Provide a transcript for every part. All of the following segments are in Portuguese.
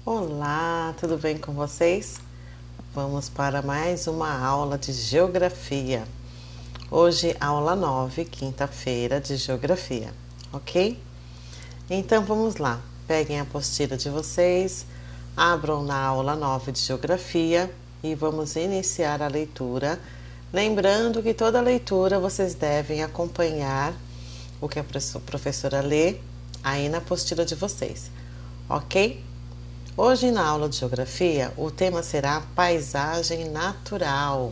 Olá, tudo bem com vocês? Vamos para mais uma aula de geografia. Hoje, aula 9, quinta-feira de geografia, ok? Então vamos lá, peguem a apostila de vocês, abram na aula 9 de geografia e vamos iniciar a leitura. Lembrando que toda leitura vocês devem acompanhar o que a professora lê aí na apostila de vocês, ok? Hoje, na aula de geografia, o tema será paisagem natural.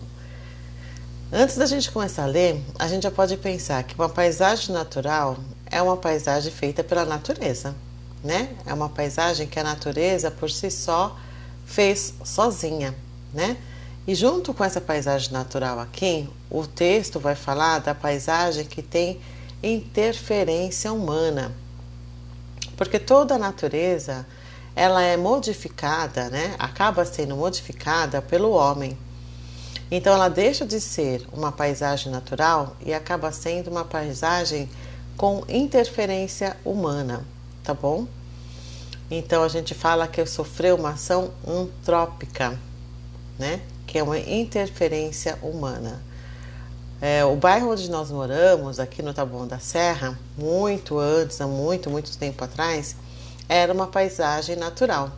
Antes da gente começar a ler, a gente já pode pensar que uma paisagem natural é uma paisagem feita pela natureza, né? É uma paisagem que a natureza por si só fez sozinha, né? E junto com essa paisagem natural aqui, o texto vai falar da paisagem que tem interferência humana. Porque toda a natureza, ela é modificada, né? Acaba sendo modificada pelo homem. Então ela deixa de ser uma paisagem natural e acaba sendo uma paisagem com interferência humana, tá bom? Então a gente fala que sofreu uma ação antrópica, né? Que é uma interferência humana. O bairro onde nós moramos, aqui no Taboão da Serra, muito antes, há muito tempo atrás, era uma paisagem natural.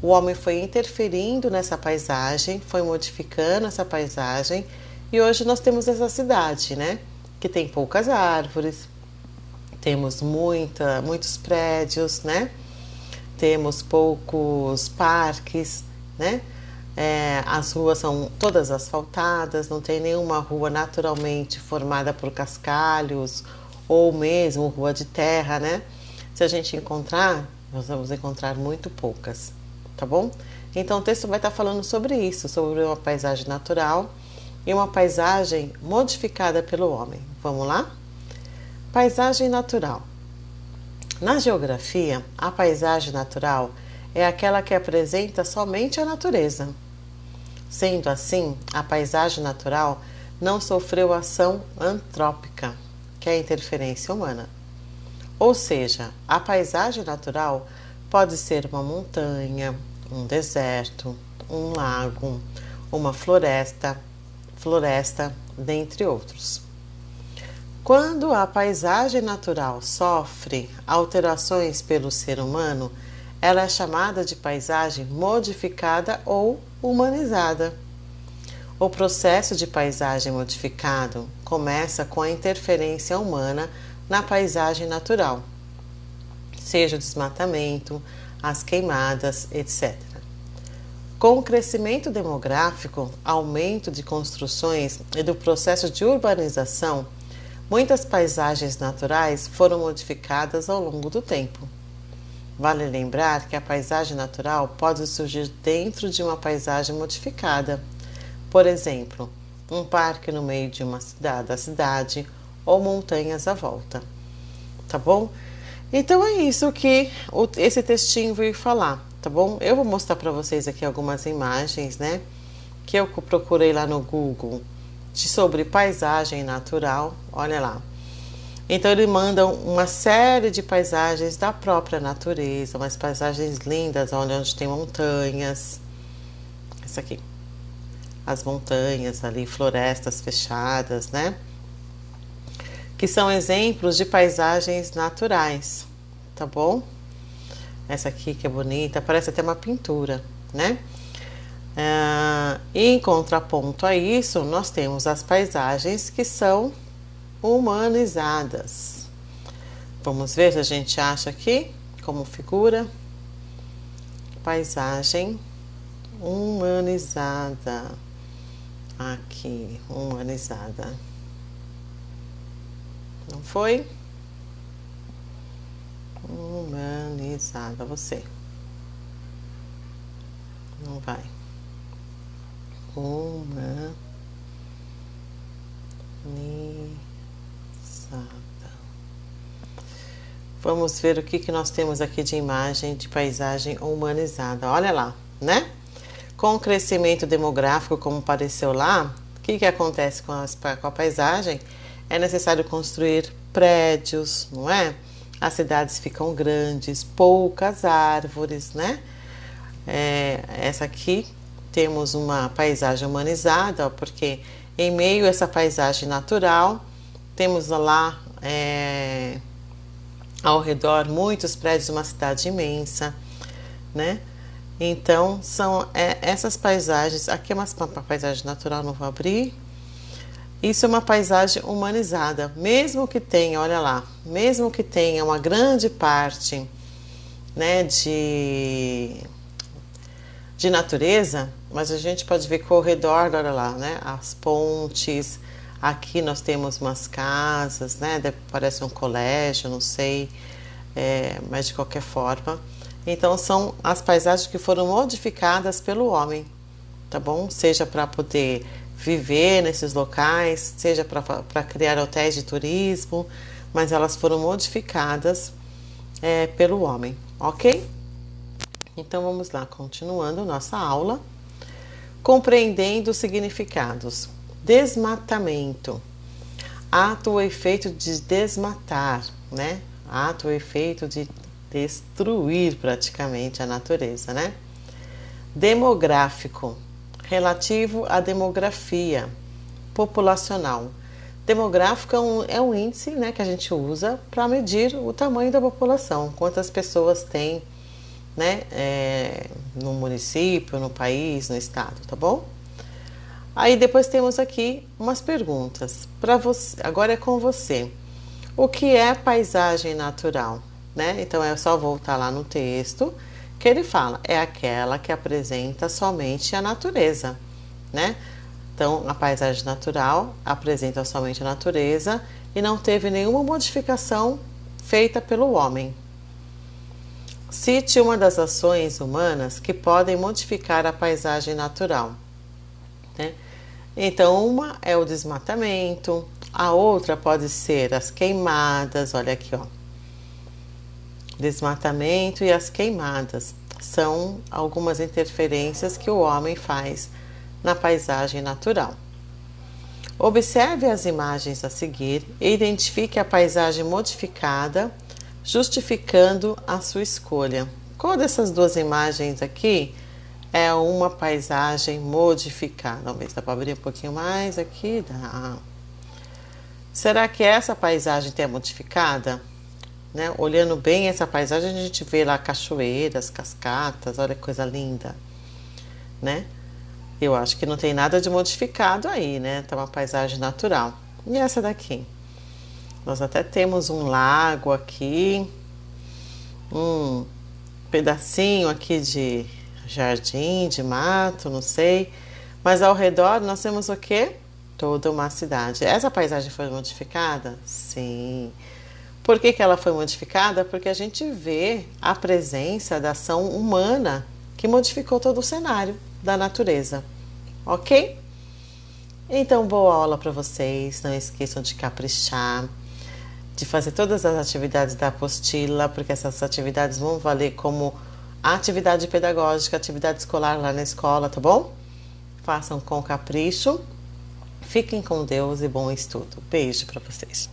O homem foi interferindo nessa paisagem, foi modificando essa paisagem e hoje nós temos essa cidade, né? Que tem poucas árvores, temos muitos prédios, né? Temos poucos parques, né? As ruas são todas asfaltadas, não tem nenhuma rua naturalmente formada por cascalhos ou mesmo rua de terra, né? Se a gente encontrar, nós vamos encontrar muito poucas, tá bom? Então o texto vai estar falando sobre isso, sobre uma paisagem natural e uma paisagem modificada pelo homem. Vamos lá? Paisagem natural. Na geografia, a paisagem natural é aquela que apresenta somente a natureza. Sendo assim, a paisagem natural não sofreu ação antrópica, que é a interferência humana. Ou seja, a paisagem natural pode ser uma montanha, um deserto, um lago, uma floresta, dentre outros. Quando a paisagem natural sofre alterações pelo ser humano, ela é chamada de paisagem modificada ou humanizada. O processo de paisagem modificado começa com a interferência humana na paisagem natural, seja o desmatamento, as queimadas, etc. Com o crescimento demográfico, aumento de construções e do processo de urbanização, muitas paisagens naturais foram modificadas ao longo do tempo. Vale lembrar que a paisagem natural pode surgir dentro de uma paisagem modificada. Por exemplo, um parque no meio de uma cidade ou montanhas à volta. Tá bom? Então é isso que esse textinho veio falar, tá bom? Eu vou mostrar para vocês aqui algumas imagens, né? Que eu procurei lá no Google sobre paisagem natural. Olha lá. Então ele manda uma série de paisagens da própria natureza, umas paisagens lindas, onde tem montanhas. Essa aqui. As montanhas ali, florestas fechadas, né? Que são exemplos de paisagens naturais, tá bom? Essa aqui que é bonita, parece até uma pintura, né? E em contraponto a isso, nós temos as paisagens que são humanizadas. Vamos ver se a gente acha aqui como figura. Paisagem humanizada. Aqui, humanizada. Não foi? Humanizada, você. Não vai. Humanizada. Vamos ver o que nós temos aqui de imagem de paisagem humanizada. Olha lá, né? Com o crescimento demográfico, como apareceu lá, o que acontece com a paisagem? É necessário construir prédios, não é? As cidades ficam grandes, poucas árvores, né? Essa aqui temos uma paisagem humanizada, ó, porque em meio a essa paisagem natural, temos lá ao redor muitos prédios, uma cidade imensa, né? Então, são essas paisagens. Aqui é uma paisagem natural, não vou abrir. Isso é uma paisagem humanizada. Mesmo que tenha, olha lá, mesmo que tenha uma grande parte, né, de natureza, mas a gente pode ver que ao redor, olha lá, né, as pontes. Aqui nós temos umas casas, né, parece um colégio, não sei, mas de qualquer forma. Então, são as paisagens que foram modificadas pelo homem, tá bom? Seja para poder viver nesses locais, seja para criar hotéis de turismo, mas elas foram modificadas pelo homem, ok? Então, vamos lá, continuando nossa aula. Compreendendo os significados. Desmatamento. Ato ou efeito de desmatar, né? Ato ou efeito de destruir praticamente a natureza, né? Demográfico, relativo à demografia populacional. Demográfico é um índice, né, que a gente usa para medir o tamanho da população, quantas pessoas tem, né, no município, no país, no estado, tá bom? Aí depois temos aqui umas perguntas para você. Agora é com você. O que é paisagem natural? Né? Então é só voltar lá no texto que ele fala, é aquela que apresenta somente a natureza, né? Então a paisagem natural apresenta somente a natureza e não teve nenhuma modificação feita pelo homem. Cite uma das ações humanas que podem modificar a paisagem natural, né? Então uma é o desmatamento, a outra pode ser as queimadas, olha aqui, ó. Desmatamento e as queimadas são algumas interferências que o homem faz na paisagem natural. Observe as imagens a seguir e identifique a paisagem modificada, justificando a sua escolha. Qual dessas duas imagens aqui é uma paisagem modificada? Vamos ver se dá para abrir um pouquinho mais aqui. Dá. Será que essa paisagem tem a modificada? Né? Olhando bem essa paisagem, a gente vê lá cachoeiras, cascatas, olha que coisa linda, né? Eu acho que não tem nada de modificado aí, né? Tá uma paisagem natural. E essa daqui? Nós até temos um lago aqui, um pedacinho aqui de jardim, de mato, não sei. Mas ao redor nós temos o quê? Toda uma cidade. Essa paisagem foi modificada? Sim. Por que ela foi modificada? Porque a gente vê a presença da ação humana que modificou todo o cenário da natureza, ok? Então, boa aula para vocês. Não esqueçam de caprichar, de fazer todas as atividades da apostila, porque essas atividades vão valer como atividade pedagógica, atividade escolar lá na escola, tá bom? Façam com capricho. Fiquem com Deus e bom estudo. Beijo para vocês.